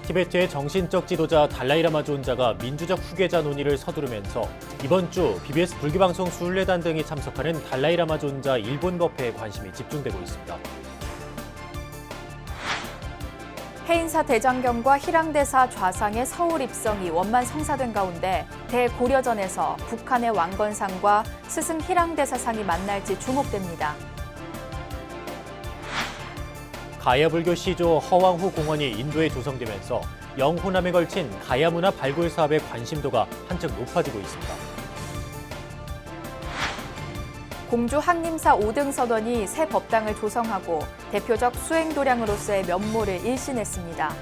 티베트의 정신적 지도자 달라이라마 존자가 민주적 후계자 논의를 서두르면서 이번 주 BBS 불교방송 순례단 등이 참석하는 달라이라마 존자 일본 법회에 관심이 집중되고 있습니다. 해인사 대장경과 희랑대사 좌상의 서울 입성이 원만 성사된 가운데 대고려전에서 북한의 왕건상과 스승 희랑대사상이 만날지 주목됩니다. 가야불교 시조 허왕후 공원이 인도에 조성되면서 영호남에 걸친 가야문화 발굴 사업의 관심도가 한층 높아지고 있습니다. 공주 한림사 5등 선원이 새 법당을 조성하고 대표적 수행도량으로서의 면모를 일신했습니다.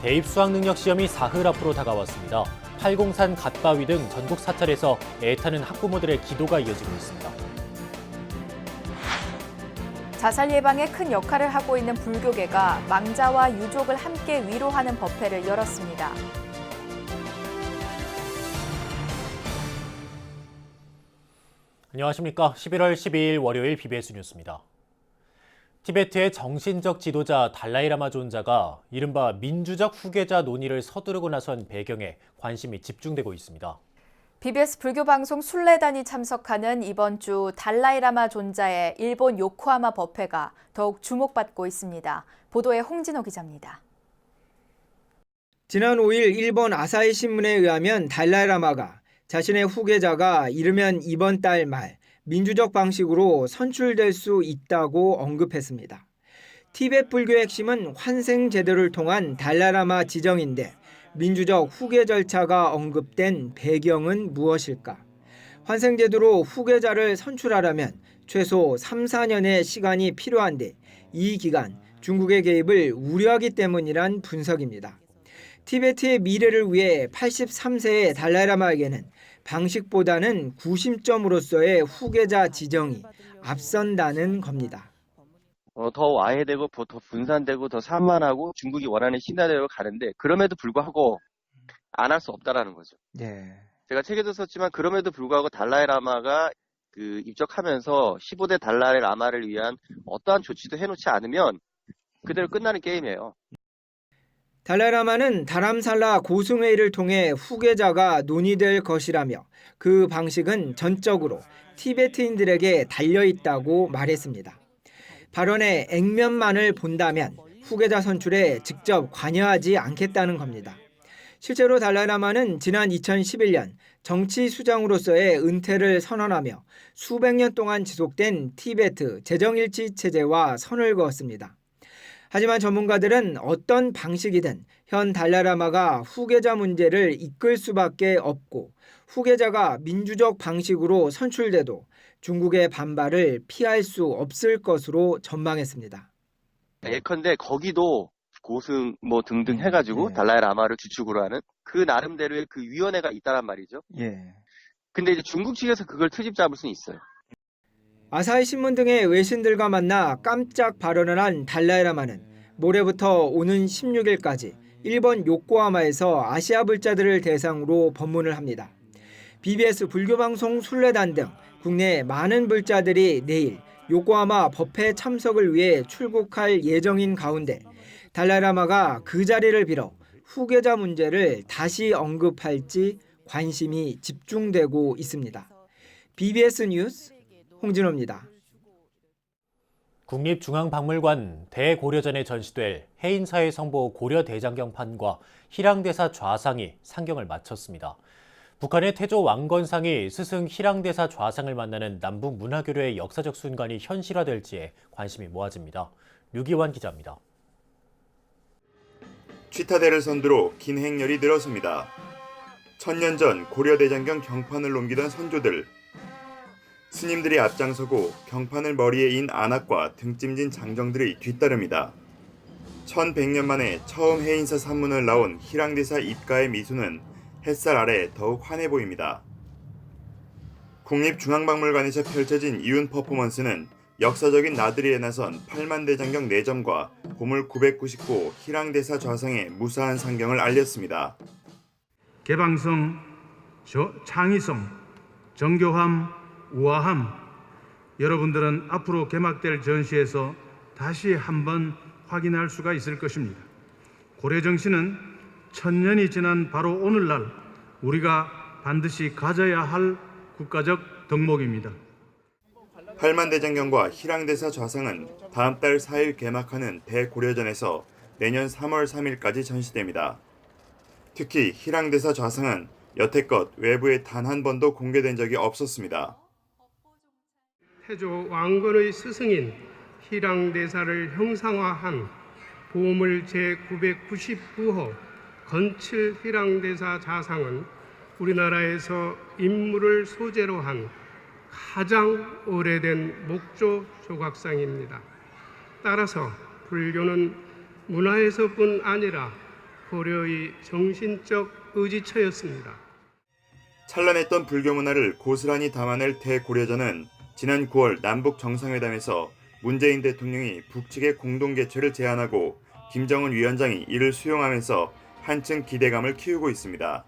대입 수학 능력 시험이 사흘 앞으로 다가왔습니다. 팔공산 갓바위 등 전국 사찰에서 애타는 학부모들의 기도가 이어지고 있습니다. 자살 예방에 큰 역할을 하고 있는 불교계가 망자와 유족을 함께 위로하는 법회를 열었습니다. 안녕하십니까. 11월 12일 월요일 BBS 뉴스입니다. 티베트의 정신적 지도자 달라이라마 존자가 이른바 민주적 후계자 논의를 서두르고 나선 배경에 관심이 집중되고 있습니다. BBS 불교방송 순례단이 참석하는 이번 주 달라이라마 존자의 일본 요코하마 법회가 더욱 주목받고 있습니다. 보도에 홍진호 기자입니다. 지난 5일 일본 아사히 신문에 의하면 달라이라마가 자신의 후계자가 이르면 이번 달 말 민주적 방식으로 선출될 수 있다고 언급했습니다. 티베트 불교의 핵심은 환생 제도를 통한 달라이라마 지정인데 민주적 후계 절차가 언급된 배경은 무엇일까? 환생 제도로 후계자를 선출하려면 최소 3, 4년의 시간이 필요한데 이 기간 중국의 개입을 우려하기 때문이란 분석입니다. 티베트의 미래를 위해 83세의 달라이라마에게는 방식보다는 구심점으로서의 후계자 지정이 앞선다는 겁니다. 더 와해되고 더 분산되고 더 산만하고 중국이 원하는 신나대로 가는데 그럼에도 불구하고 안 할 수 없다라는 거죠. 네. 제가 책에도 썼지만 그럼에도 불구하고 달라이라마가 입적하면서 15대 달라이라마를 위한 어떠한 조치도 해놓지 않으면 그대로 끝나는 게임이에요. 달라이라마는 다람살라 고승회의를 통해 후계자가 논의될 것이라며 그 방식은 전적으로 티베트인들에게 달려있다고 말했습니다. 발언의 액면만을 본다면 후계자 선출에 직접 관여하지 않겠다는 겁니다. 실제로 달라이라마는 지난 2011년 정치 수장으로서의 은퇴를 선언하며 수백 년 동안 지속된 티베트 재정일치 체제와 선을 그었습니다. 하지만 전문가들은 어떤 방식이든 현 달라이라마가 후계자 문제를 이끌 수밖에 없고 후계자가 민주적 방식으로 선출돼도 중국의 반발을 피할 수 없을 것으로 전망했습니다. 예컨대 거기도 고승 등등 해가지고 달라이라마를 주축으로 하는 그 나름대로의 그 위원회가 있다란 말이죠. 근데 이제 중국 측에서 그걸 트집 잡을 수는 있어요. 아사히 신문 등의 외신들과 만나 깜짝 발언을 한 달라이라마는 모레부터 오는 16일까지 일본 요코하마에서 아시아 불자들을 대상으로 법문을 합니다. BBS 불교방송 순례단 등 국내 많은 불자들이 내일 요코하마 법회 참석을 위해 출국할 예정인 가운데 달라이라마가 그 자리를 빌어 후계자 문제를 다시 언급할지 관심이 집중되고 있습니다. BBS 뉴스 홍진호입니다. 국립중앙박물관 대고려전에 전시될 해인사의 성보 고려대장경판과 희랑대사 좌상이 상경을 마쳤습니다. 북한의 태조 왕건상이 스승 희랑대사 좌상을 만나는 남북 문화교류의 역사적 순간이 현실화될지에 관심이 모아집니다. 류기환 기자입니다. 취타대를 선두로 긴 행렬이 늘었습니다. 1000년 전 고려대장경 경판을 옮기던 선조들. 스님들이 앞장서고 경판을 머리에 인 안악과 등짐진 장정들이 뒤따릅니다. 1100년 만에 처음 해인사 산문을 나온 희랑대사 입가의 미소는 햇살 아래 더욱 환해 보입니다. 국립중앙박물관에서 펼쳐진 이윤 퍼포먼스는 역사적인 나들이에 나선 8만대장경 4점과 고물 999 희랑대사 좌상의 무사한 상경을 알렸습니다. 개방성, 창의성, 정교함, 우아함, 여러분들은 앞으로 개막될 전시에서 다시 한번 확인할 수가 있을 것입니다. 고려 정신은 1000년이 지난 바로 오늘날 우리가 반드시 가져야 할 국가적 덕목입니다. 팔만대장경과 희랑대사 좌상은 다음 달 4일 개막하는 대고려전에서 내년 3월 3일까지 전시됩니다. 특히 희랑대사 좌상은 여태껏 외부에 단 한 번도 공개된 적이 없었습니다. 태조 왕건의 스승인 희랑대사를 형상화한 보물 제999호 건칠 희랑대사 좌상은 우리나라에서 인물을 소재로 한 가장 오래된 목조 조각상입니다. 따라서 불교는 문화에서뿐 아니라 고려의 정신적 의지처였습니다. 찬란했던 불교 문화를 고스란히 담아낼 대고려전은 지난 9월 남북 정상회담에서 문재인 대통령이 북측의 공동 개최를 제안하고 김정은 위원장이 이를 수용하면서 한층 기대감을 키우고 있습니다.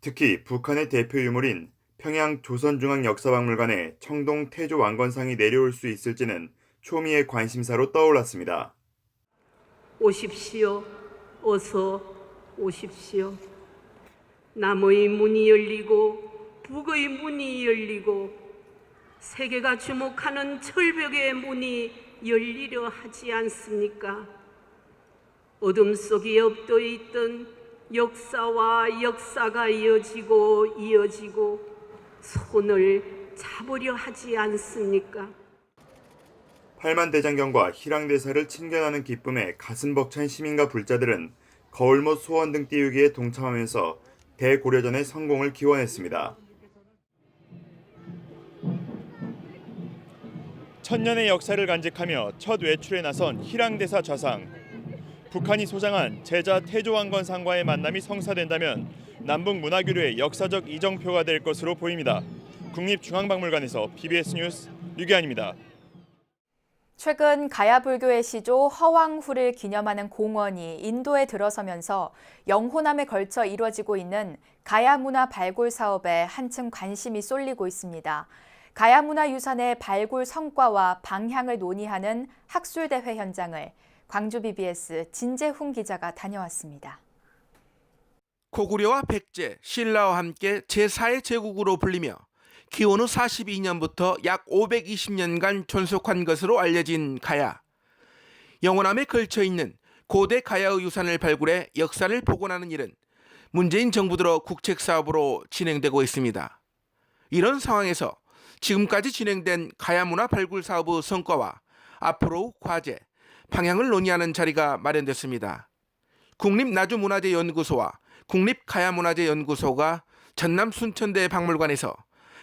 특히 북한의 대표 유물인 평양 조선중앙역사박물관에 청동 태조 왕건상이 내려올 수 있을지는 초미의 관심사로 떠올랐습니다. 오십시오. 어서 오십시오. 남의 문이 열리고 북의 문이 열리고 세계가 주목하는 철벽의 문이 열리려 하지 않습니까? 어둠 속에 엎떠 있던 역사와 역사가 이어지고 손을 잡으려 하지 않습니까? 팔만대장경과 희랑대사를 친견하는 기쁨에 가슴 벅찬 시민과 불자들은 거울못 소원등 띄우기에 동참하면서 대고려전의 성공을 기원했습니다. 천년의 역사를 간직하며 첫 외출에 나선 희랑대사 좌상. 북한이 소장한 제자 태조왕건상과의 만남이 성사된다면 남북 문화교류의 역사적 이정표가 될 것으로 보입니다. 국립중앙박물관에서 BBS 뉴스 류기환입니다. 최근 가야 불교의 시조 허왕후를 기념하는 공원이 인도에 들어서면서 영호남에 걸쳐 이뤄지고 있는 가야 문화 발굴 사업에 한층 관심이 쏠리고 있습니다. 가야 문화유산의 발굴 성과와 방향을 논의하는 학술대회 현장을 광주 BBS 진재훈 기자가 다녀왔습니다. 고구려와 백제, 신라와 함께 제4의 제국으로 불리며 기원 후 42년부터 약 520년간 존속한 것으로 알려진 가야. 영호남에 걸쳐 있는 고대 가야의 유산을 발굴해 역사를 복원하는 일은 문재인 정부 들어 국책 사업으로 진행되고 있습니다. 이런 상황에서 지금까지 진행된 가야 문화 발굴 사업의 성과와 앞으로 과제, 방향을 논의하는 자리가 마련됐습니다. 국립나주문화재연구소와 국립가야문화재연구소가 전남 순천대 박물관에서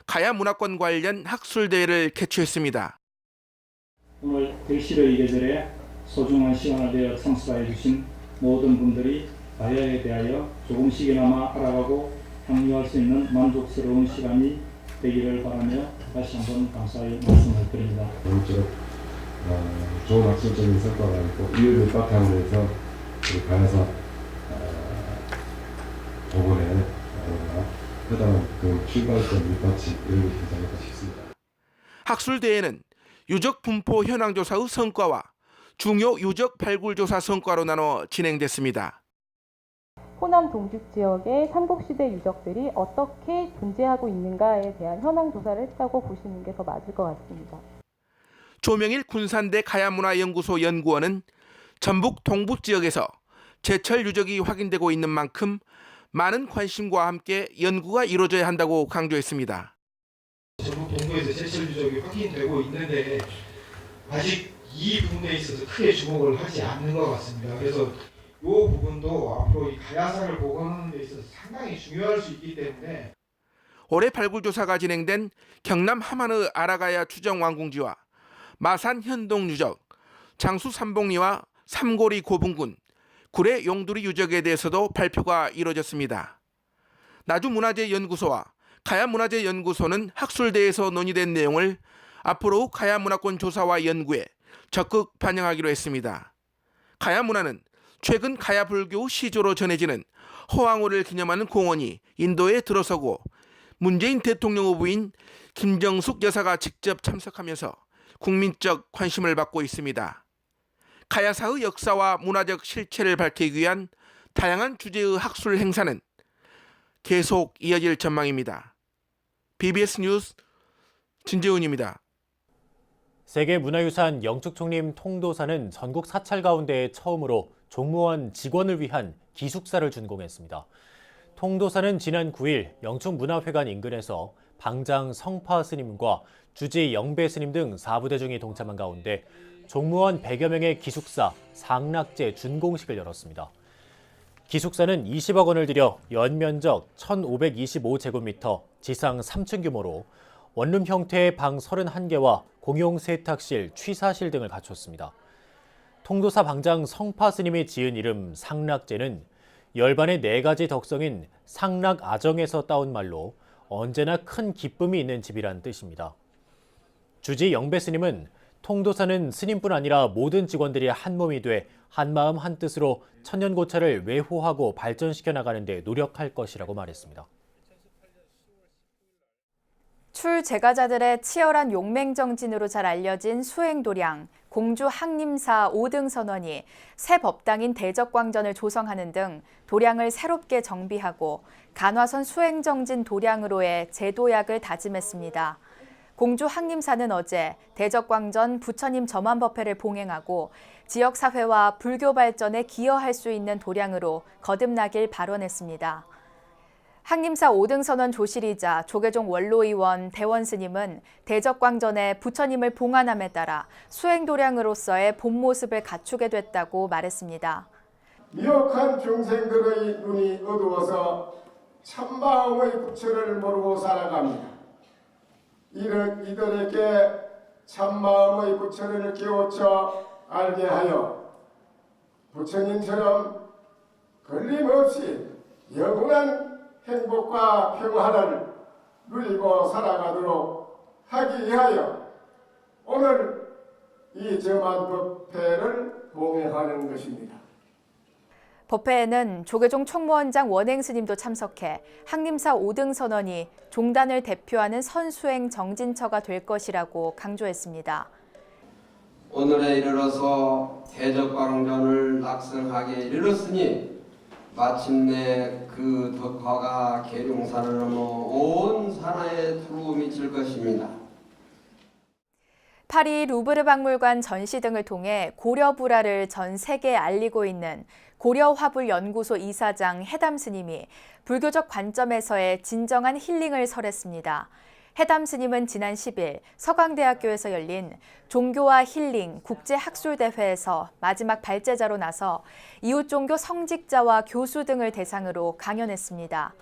가야 문화권 관련 학술대회를 개최했습니다. 오늘 대실의 이 계절에 소중한 시간을 내어 참석해 주신 모든 분들이 가야에 대하여 조금씩이나마 알아가고 향유할 수 있는 만족스러운 시간이 되기를 바라며 다시 한번 감사의 말씀을 드립니다. 아무쪼록 좋은 학술적인 성과가 있고 이유를 바탕으로 해서 우리 가야사 복원에 해당한 그 출발점 밑받침 이런 것이 되지 않을까 싶습니다. 학술대회는 유적 분포 현황 조사의 성과와 중요 유적 발굴 조사 성과로 나눠 진행됐습니다. 호남 동죽 지역의 삼국시대 유적들이 어떻게 존재하고 있는가에 대한 현황 조사를 했다고 보시는 게 더 맞을 것 같습니다. 조명일 군산대 가야문화연구소 연구원은 전북 동부 지역에서 제철 유적이 확인되고 있는 만큼 많은 관심과 함께 연구가 이루어져야 한다고 강조했습니다. 전북 동부에서 제철 유적이 확인되고 있는데 아직 이 부분에 있어서 크게 주목을 하지 않는 것 같습니다. 그래서 이 부분도 앞으로 이 가야사를 복원하는 데 있어서 상당히 중요할 수 있기 때문에 올해 발굴조사가 진행된 경남 함안의 아라가야 추정왕궁지와 마산 현동 유적, 장수 삼봉리와 삼고리 고분군, 구례 용두리 유적에 대해서도 발표가 이루어졌습니다. 나주문화재연구소와 가야문화재연구소는 학술대에서 논의된 내용을 앞으로 가야문화권 조사와 연구에 적극 반영하기로 했습니다. 가야문화는 최근 가야불교 시조로 전해지는 허왕호를 기념하는 공원이 인도에 들어서고 문재인 대통령 부인 김정숙 여사가 직접 참석하면서 국민적 관심을 받고 있습니다. 가야사의 역사와 문화적 실체를 밝히기 위한 다양한 주제의 학술 행사는 계속 이어질 전망입니다. BBS 뉴스 진재훈입니다. 세계문화유산 영축총림 통도사는 전국 사찰 가운데 처음으로 종무원 직원을 위한 기숙사를 준공했습니다. 통도사는 지난 9일 영축문화회관 인근에서 방장 성파 스님과 주지 영배 스님 등 4부대중이 동참한 가운데 종무원 100여 명의 기숙사 상락제 준공식을 열었습니다. 기숙사는 20억 원을 들여 연면적 1,525제곱미터, 지상 3층 규모로 원룸 형태의 방 31개와 공용 세탁실, 취사실 등을 갖췄습니다. 통도사 방장 성파 스님이 지은 이름 상락제는 열반의 4가지 덕성인 상락아정에서 따온 말로 언제나 큰 기쁨이 있는 집이란 뜻입니다. 주지 영배 스님은 통도사는 스님뿐 아니라 모든 직원들이 한몸이 돼 한마음 한뜻으로 천년고찰을 외호하고 발전시켜 나가는 데 노력할 것이라고 말했습니다. 출제가자들의 치열한 용맹정진으로 잘 알려진 수행도량, 공주 항림사 5등 선원이 새 법당인 대적광전을 조성하는 등 도량을 새롭게 정비하고 간화선 수행정진 도량으로의 제도약을 다짐했습니다. 공주 항림사는 어제 대적광전 부처님 점안법회를 봉행하고 지역사회와 불교 발전에 기여할 수 있는 도량으로 거듭나길 발언했습니다. 항림사 5등 선원 조실이자 조계종 원로의원 대원 스님은 대적광전에 부처님을 봉안함에 따라 수행도량으로서의 본 모습을 갖추게 됐다고 말했습니다. 미혹한 중생들의 눈이 어두워서 참마음의 부처를 모르고 살아갑니다. 이들에게 참마음의 부처를 깨우쳐 알게 하여 부처님처럼 걸림없이 영원한 행복과 평화를 누리고 살아가도록 하기 위하여 오늘 이 점안법회를 봉행하는 것입니다. 법회에는 조계종 총무원장 원행 스님도 참석해 항림사 5등 선원이 종단을 대표하는 선수행 정진처가 될 것이라고 강조했습니다. 오늘에 이르러서 대적광전을 낙성하게 이르렀으니 마침내 그 덕화가 계룡산을 넘어 온 산하에 두루 미칠 것입니다. 파리 루브르 박물관 전시 등을 통해 고려 불화를 전 세계에 알리고 있는 고려화불연구소 이사장 해담 스님이 불교적 관점에서의 진정한 힐링을 설했습니다. 해담 스님은 지난 10일 서강대학교에서 열린 종교와 힐링 국제학술대회에서 마지막 발제자로 나서 이웃종교 성직자와 교수 등을 대상으로 강연했습니다.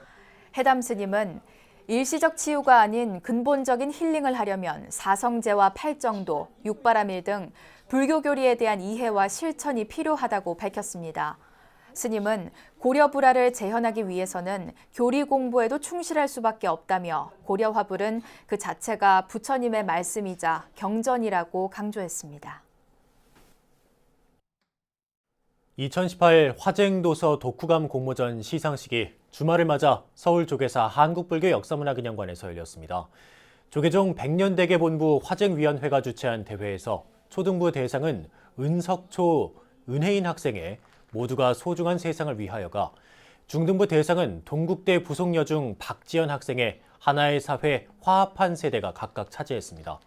해담 스님은 일시적 치유가 아닌 근본적인 힐링을 하려면 사성제와 팔정도, 육바라밀 등 불교 교리에 대한 이해와 실천이 필요하다고 밝혔습니다. 스님은 고려 불화를 재현하기 위해서는 교리 공부에도 충실할 수밖에 없다며 고려화불은 그 자체가 부처님의 말씀이자 경전이라고 강조했습니다. 2018 화쟁도서 독후감 공모전 시상식이 주말을 맞아 서울조계사 한국불교 역사문화기념관에서 열렸습니다. 조계종 100년대계 본부 화쟁위원회가 주최한 대회에서 초등부 대상은 은석초 은혜인 학생의 모두가 소중한 세상을 위하여가, 중등부 대상은 동국대 부속여중 박지연 학생의 하나의 사회 화합한 세대가 각각 차지했습니다.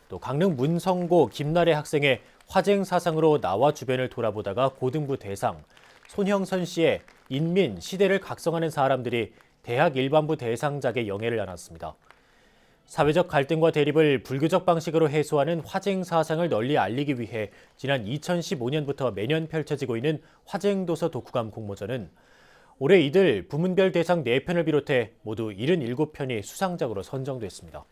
또 강릉 문성고 김나래 학생의 화쟁 사상으로 나와 주변을 돌아보다가 고등부 대상, 손형선 씨의 인민, 시대를 각성하는 사람들이 대학 일반부 대상작의 영예를 안았습니다. 사회적 갈등과 대립을 불교적 방식으로 해소하는 화쟁 사상을 널리 알리기 위해 지난 2015년부터 매년 펼쳐지고 있는 화쟁도서 독후감 공모전은 올해 이들 부문별 대상 4편을 비롯해 모두 77편이 수상작으로 선정됐습니다.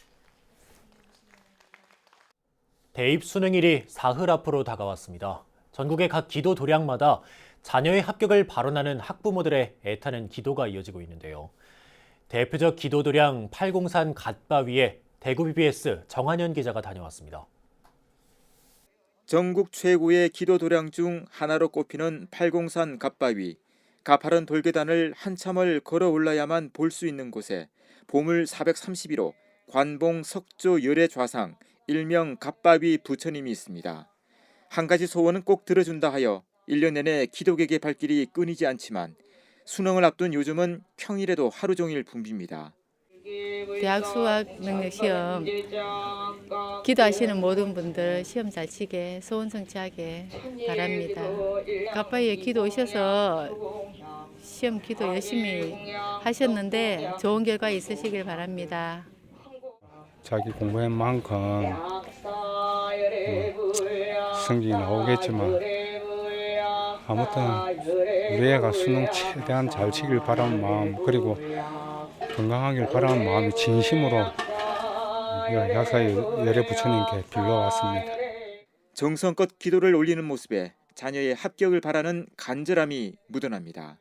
대입 수능일이 사흘 앞으로 다가왔습니다. 전국의 각 기도 도량마다 자녀의 합격을 발언하는 학부모들의 애타는 기도가 이어지고 있는데요. 대표적 기도 도량 팔공산 갓바위에 대구 BBS 정한현 기자가 다녀왔습니다. 전국 최고의 기도 도량 중 하나로 꼽히는 팔공산 갓바위. 가파른 돌계단을 한참을 걸어 올라야만 볼 수 있는 곳에 보물 431호 관봉 석조 열애 좌상 일명 갓바위 부처님이 있습니다. 한 가지 소원은 꼭 들어준다 하여 1년 내내 기독에게 발길이 끊이지 않지만 수능을 앞둔 요즘은 평일에도 하루 종일 붐빕니다. 대학 수학 능력 시험 기도하시는 모든 분들 시험 잘 치게 소원 성취하게 바랍니다. 가빠이에 기도 오셔서 시험 기도 열심히 하셨는데 좋은 결과 있으시길 바랍니다. 자기 공부한 만큼 성적이 나오겠지만 아무튼 우리 애가 수능 최대한 잘 치길 바라는 마음 그리고 건강하길 바라는 마음이 진심으로 약사의 열애 부처님께 빌러왔습니다. 정성껏 기도를 올리는 모습에 자녀의 합격을 바라는 간절함이 묻어납니다.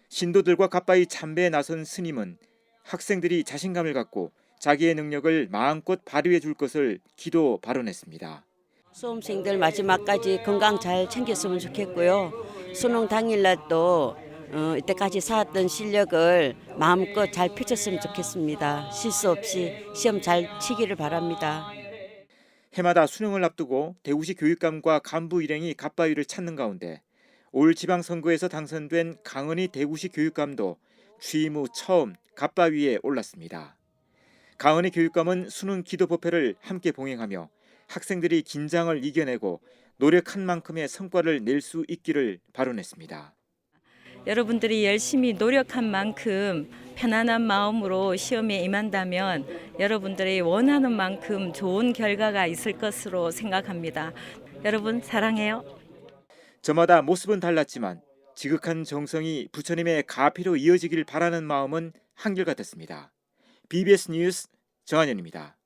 신도들과 가빠이 참배에 나선 스님은 학생들이 자신감을 갖고 자기의 능력을 마음껏 발휘해 줄 것을 기도 발언했습니다. 수험생들 마지막까지 건강 잘 챙겼으면 좋겠고요. 수능 당일날 또 이때까지 쌓았던 실력을 마음껏 잘 펼쳤으면 좋겠습니다. 실수 없이 시험 잘 치기를 바랍니다. 해마다 수능을 앞두고 대구시 교육감과 간부 일행이 가빠위를 찾는 가운데 올 지방선거에서 당선된 강은희 대구시 교육감도 취임 후 처음 가빠위에 올랐습니다. 강은희 교육감은 수능 기도법회를 함께 봉행하며 학생들이 긴장을 이겨내고 노력한 만큼의 성과를 낼 수 있기를 발언했습니다. 여러분들이 열심히 노력한 만큼 편안한 마음으로 시험에 임한다면 여러분들이 원하는 만큼 좋은 결과가 있을 것으로 생각합니다. 여러분 사랑해요. 저마다 모습은 달랐지만 지극한 정성이 부처님의 가피로 이어지길 바라는 마음은 한결같았습니다. BBS 뉴스 정한현입니다.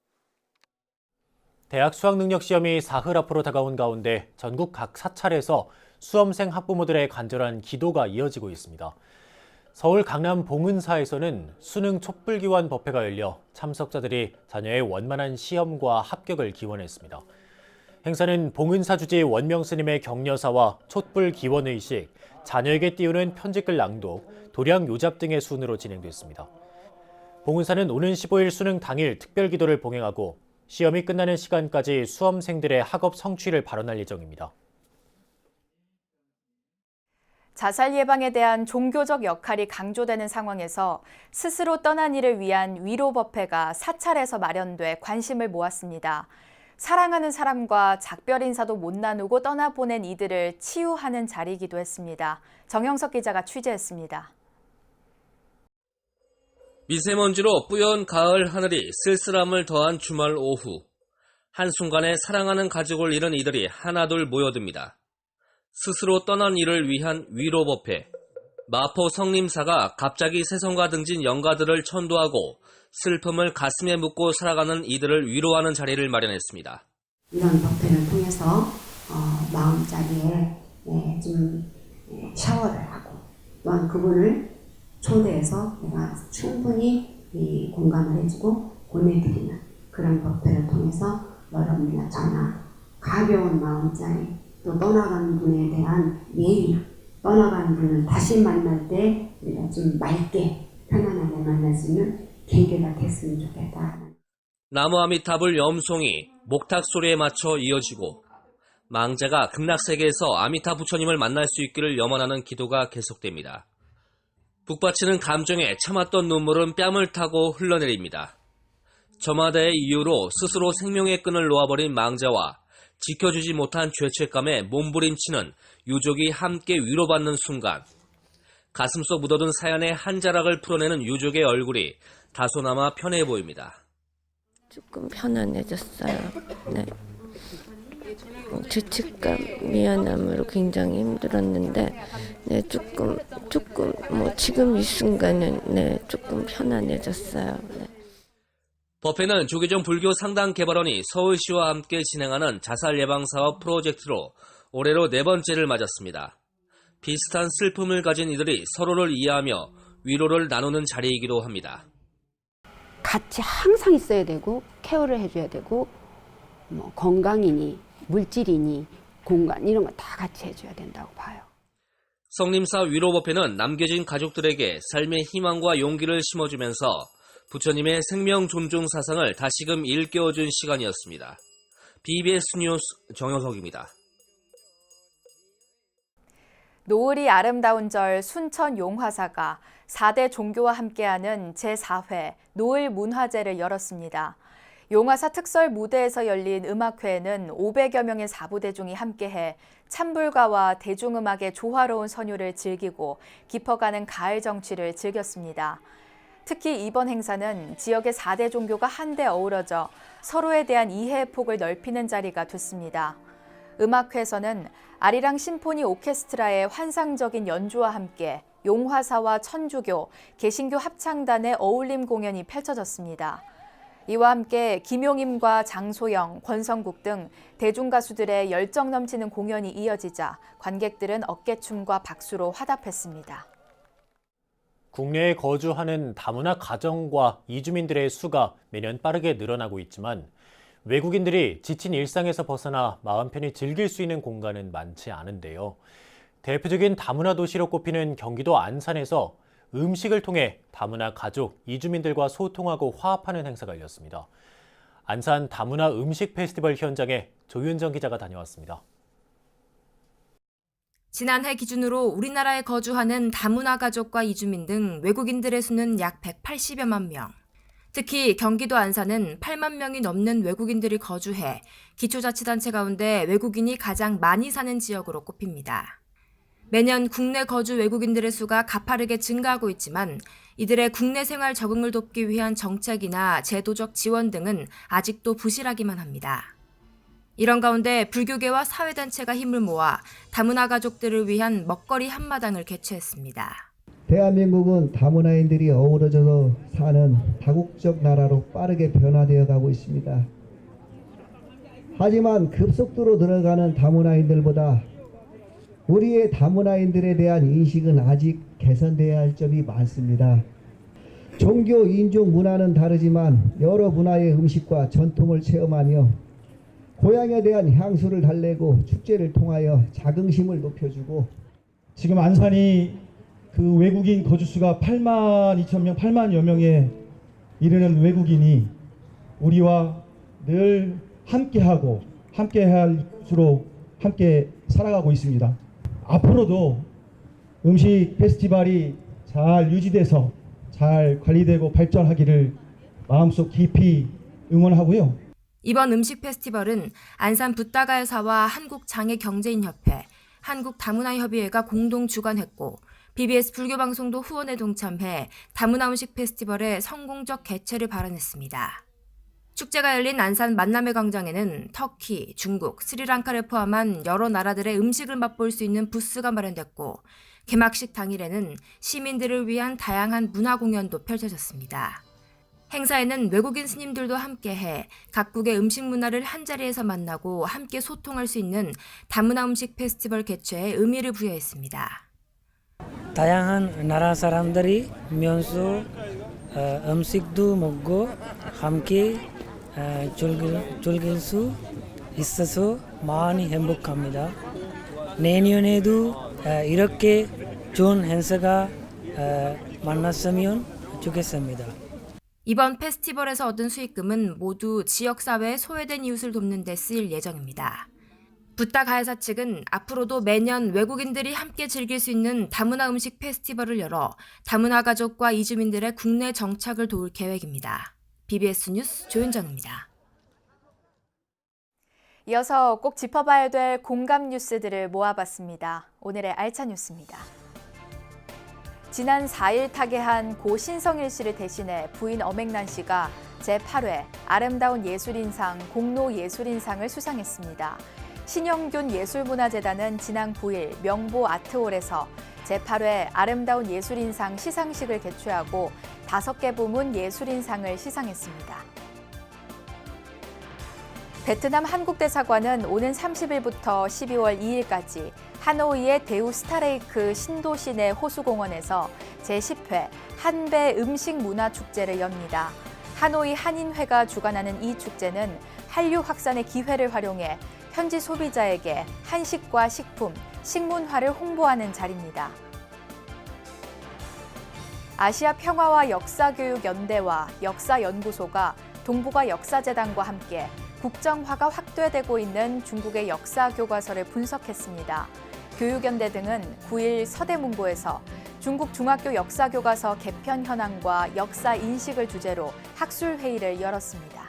대학 수학능력시험이 사흘 앞으로 다가온 가운데 전국 각 사찰에서 수험생 학부모들의 간절한 기도가 이어지고 있습니다. 서울 강남 봉은사에서는 수능 촛불기원 법회가 열려 참석자들이 자녀의 원만한 시험과 합격을 기원했습니다. 행사는 봉은사 주지 원명스님의 격려사와 촛불 기원의식, 자녀에게 띄우는 편지글 낭독, 도량 요잡 등의 순으로 진행됐습니다. 봉은사는 오는 15일 수능 당일 특별기도를 봉행하고 시험이 끝나는 시간까지 수험생들의 학업 성취를 발언할 예정입니다. 자살 예방에 대한 종교적 역할이 강조되는 상황에서 스스로 떠난 이를 위한 위로 법회가 사찰에서 마련돼 관심을 모았습니다. 사랑하는 사람과 작별 인사도 못 나누고 떠나보낸 이들을 치유하는 자리이기도 했습니다. 정영석 기자가 취재했습니다. 미세먼지로 뿌연 가을 하늘이 쓸쓸함을 더한 주말 오후. 한순간에 사랑하는 가족을 잃은 이들이 하나둘 모여듭니다. 스스로 떠난 이를 위한 위로 법회. 마포 성림사가 갑자기 세상과 등진 영가들을 천도하고 슬픔을 가슴에 묻고 살아가는 이들을 위로하는 자리를 마련했습니다. 이런 법회를 통해서 마음자리에 좀 샤워를 하고 또한 그분을 초대해서 내가 충분히 공감을 해주고 보내드리는 그런 법회를 통해서 여러분이나 저나 가벼운 마음자리 또 떠나간 분에 대한 예의, 떠나간 분을 다시 만날 때 우리가 좀 맑게 편안하게 만날 수 있는 계기가 됐으면 좋겠다. 나무 아미타불 염송이 목탁 소리에 맞춰 이어지고 망자가 극락세계에서 아미타 부처님을 만날 수 있기를 염원하는 기도가 계속됩니다. 북받치는 감정에 참았던 눈물은 뺨을 타고 흘러내립니다. 저마다의 이유로 스스로 생명의 끈을 놓아버린 망자와 지켜주지 못한 죄책감에 몸부림치는 유족이 함께 위로받는 순간, 가슴속 묻어둔 사연의 한 자락을 풀어내는 유족의 얼굴이 다소나마 편해 보입니다. 조금 편안해졌어요. 네. 죄책감, 미안함으로 굉장히 힘들었는데, 네, 조금 뭐 지금 이 순간은 네, 조금 편안해졌어요. 네. 법회는 조계종 불교 상당 개발원이 서울시와 함께 진행하는 자살 예방 사업 프로젝트로 올해로 4번째를 맞았습니다. 비슷한 슬픔을 가진 이들이 서로를 이해하며 위로를 나누는 자리이기도 합니다. 같이 항상 있어야 되고 케어를 해줘야 되고 뭐 건강이니 물질이니 공간 이런 거 다 같이 해줘야 된다고 봐요. 성림사 위로법회는 남겨진 가족들에게 삶의 희망과 용기를 심어주면서 부처님의 생명 존중 사상을 다시금 일깨워준 시간이었습니다. BBS 뉴스 정영석입니다. 노을이 아름다운 절 순천 용화사가 4대 종교와 함께하는 제4회 노을 문화제를 열었습니다. 용화사 특설 무대에서 열린 음악회에는 500여 명의 사부대중이 함께해 찬불가와 대중음악의 조화로운 선율을 즐기고 깊어가는 가을 정취를 즐겼습니다. 특히 이번 행사는 지역의 4대 종교가 한데 어우러져 서로에 대한 이해의 폭을 넓히는 자리가 됐습니다. 음악회에서는 아리랑 심포니 오케스트라의 환상적인 연주와 함께 용화사와 천주교, 개신교 합창단의 어울림 공연이 펼쳐졌습니다. 이와 함께 김용임과 장소영, 권성국 등 대중가수들의 열정 넘치는 공연이 이어지자 관객들은 어깨춤과 박수로 화답했습니다. 국내에 거주하는 다문화 가정과 이주민들의 수가 매년 빠르게 늘어나고 있지만 외국인들이 지친 일상에서 벗어나 마음 편히 즐길 수 있는 공간은 많지 않은데요. 대표적인 다문화 도시로 꼽히는 경기도 안산에서 음식을 통해 다문화 가족, 이주민들과 소통하고 화합하는 행사가 열렸습니다. 안산 다문화 음식 페스티벌 현장에 조윤정 기자가 다녀왔습니다. 지난해 기준으로 우리나라에 거주하는 다문화 가족과 이주민 등 외국인들의 수는 약 180여만 명. 특히 경기도 안산은 8만 명이 넘는 외국인들이 거주해 기초자치단체 가운데 외국인이 가장 많이 사는 지역으로 꼽힙니다. 매년 국내 거주 외국인들의 수가 가파르게 증가하고 있지만 이들의 국내 생활 적응을 돕기 위한 정책이나 제도적 지원 등은 아직도 부실하기만 합니다. 이런 가운데 불교계와 사회단체가 힘을 모아 다문화 가족들을 위한 먹거리 한마당을 개최했습니다. 대한민국은 다문화인들이 어우러져서 사는 다국적 나라로 빠르게 변화되어 가고 있습니다. 하지만 급속도로 늘어가는 다문화인들보다 우리의 다문화인들에 대한 인식은 아직 개선돼야 할 점이 많습니다. 종교, 인종, 문화는 다르지만 여러 문화의 음식과 전통을 체험하며 고향에 대한 향수를 달래고 축제를 통하여 자긍심을 높여주고 지금 안산이 그 외국인 거주수가 8만 2천 명, 8만여 명에 이르는 외국인이 우리와 늘 함께하고 함께할 곳으로 함께 살아가고 있습니다. 앞으로도 음식 페스티벌이 잘 유지돼서 잘 관리되고 발전하기를 마음속 깊이 응원하고요. 이번 음식 페스티벌은 안산 붓다가야사와 한국장애경제인협회, 한국다문화협의회가 공동 주관했고 BBS 불교방송도 후원에 동참해 다문화 음식 페스티벌의 성공적 개최를 발언했습니다. 축제가 열린 안산 만남의 광장에는 터키, 중국, 스리랑카를 포함한 여러 나라들의 음식을 맛볼 수 있는 부스가 마련됐고 개막식 당일에는 시민들을 위한 다양한 문화 공연도 펼쳐졌습니다. 행사에는 외국인 스님들도 함께해 각국의 음식 문화를 한자리에서 만나고 함께 소통할 수 있는 다문화 음식 페스티벌 개최에 의미를 부여했습니다. 다양한 나라 사람들이 면서 음식도 먹고 함께 즐길 수 있어서 많이 행복합니다. 내년에도 이렇게 좋은 행사가 만났으면 좋겠습니다. 이번 페스티벌에서 얻은 수익금은 모두 지역사회에 소외된 이웃을 돕는 데 쓰일 예정입니다. 붓다가야사 측은 앞으로도 매년 외국인들이 함께 즐길 수 있는 다문화 음식 페스티벌을 열어 다문화 가족과 이주민들의 국내 정착을 도울 계획입니다. BBS 뉴스 조윤정입니다. 이어서 꼭 짚어봐야 될 공감 뉴스들을 모아봤습니다. 오늘의 알찬 뉴스입니다. 지난 4일 타계한 고 신성일 씨를 대신해 부인 엄앵란 씨가 제8회 아름다운 예술인상 공로예술인상을 수상했습니다. 신영균 예술문화재단은 지난 9일 명보 아트홀에서 제8회 아름다운 예술인상 시상식을 개최하고 5개 부문 예술인상을 시상했습니다. 베트남 한국대사관은 오는 30일부터 12월 2일까지 하노이의 대우 스타레이크 신도시 내 호수공원에서 제10회 한배 음식문화축제를 엽니다. 하노이 한인회가 주관하는 이 축제는 한류 확산의 기회를 활용해 현지 소비자에게 한식과 식품, 식문화를 홍보하는 자리입니다. 아시아 평화와 역사교육연대와 역사연구소가 동북아 역사재단과 함께 국정화가 확대되고 있는 중국의 역사 교과서를 분석했습니다. 교육연대 등은 9일 서대문고에서 중국 중학교 역사교과서 개편 현황과 역사 인식을 주제로 학술회의를 열었습니다.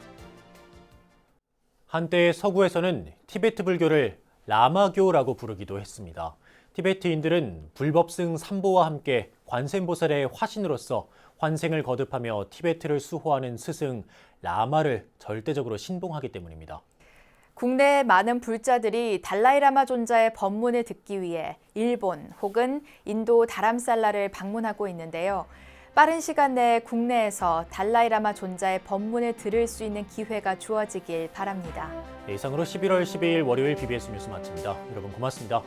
한때 서구에서는 티베트 불교를 라마교라고 부르기도 했습니다. 티베트인들은 불법승 삼보와 함께 관세음보살의 화신으로서 환생을 거듭하며 티베트를 수호하는 스승 라마를 절대적으로 신봉하기 때문입니다. 국내의 많은 불자들이 달라이라마 존자의 법문을 듣기 위해 일본 혹은 인도 다람살라를 방문하고 있는데요. 빠른 시간 내에 국내에서 달라이라마 존자의 법문을 들을 수 있는 기회가 주어지길 바랍니다. 네, 이상으로 11월 12일 월요일 BBS 뉴스 마칩니다. 여러분 고맙습니다.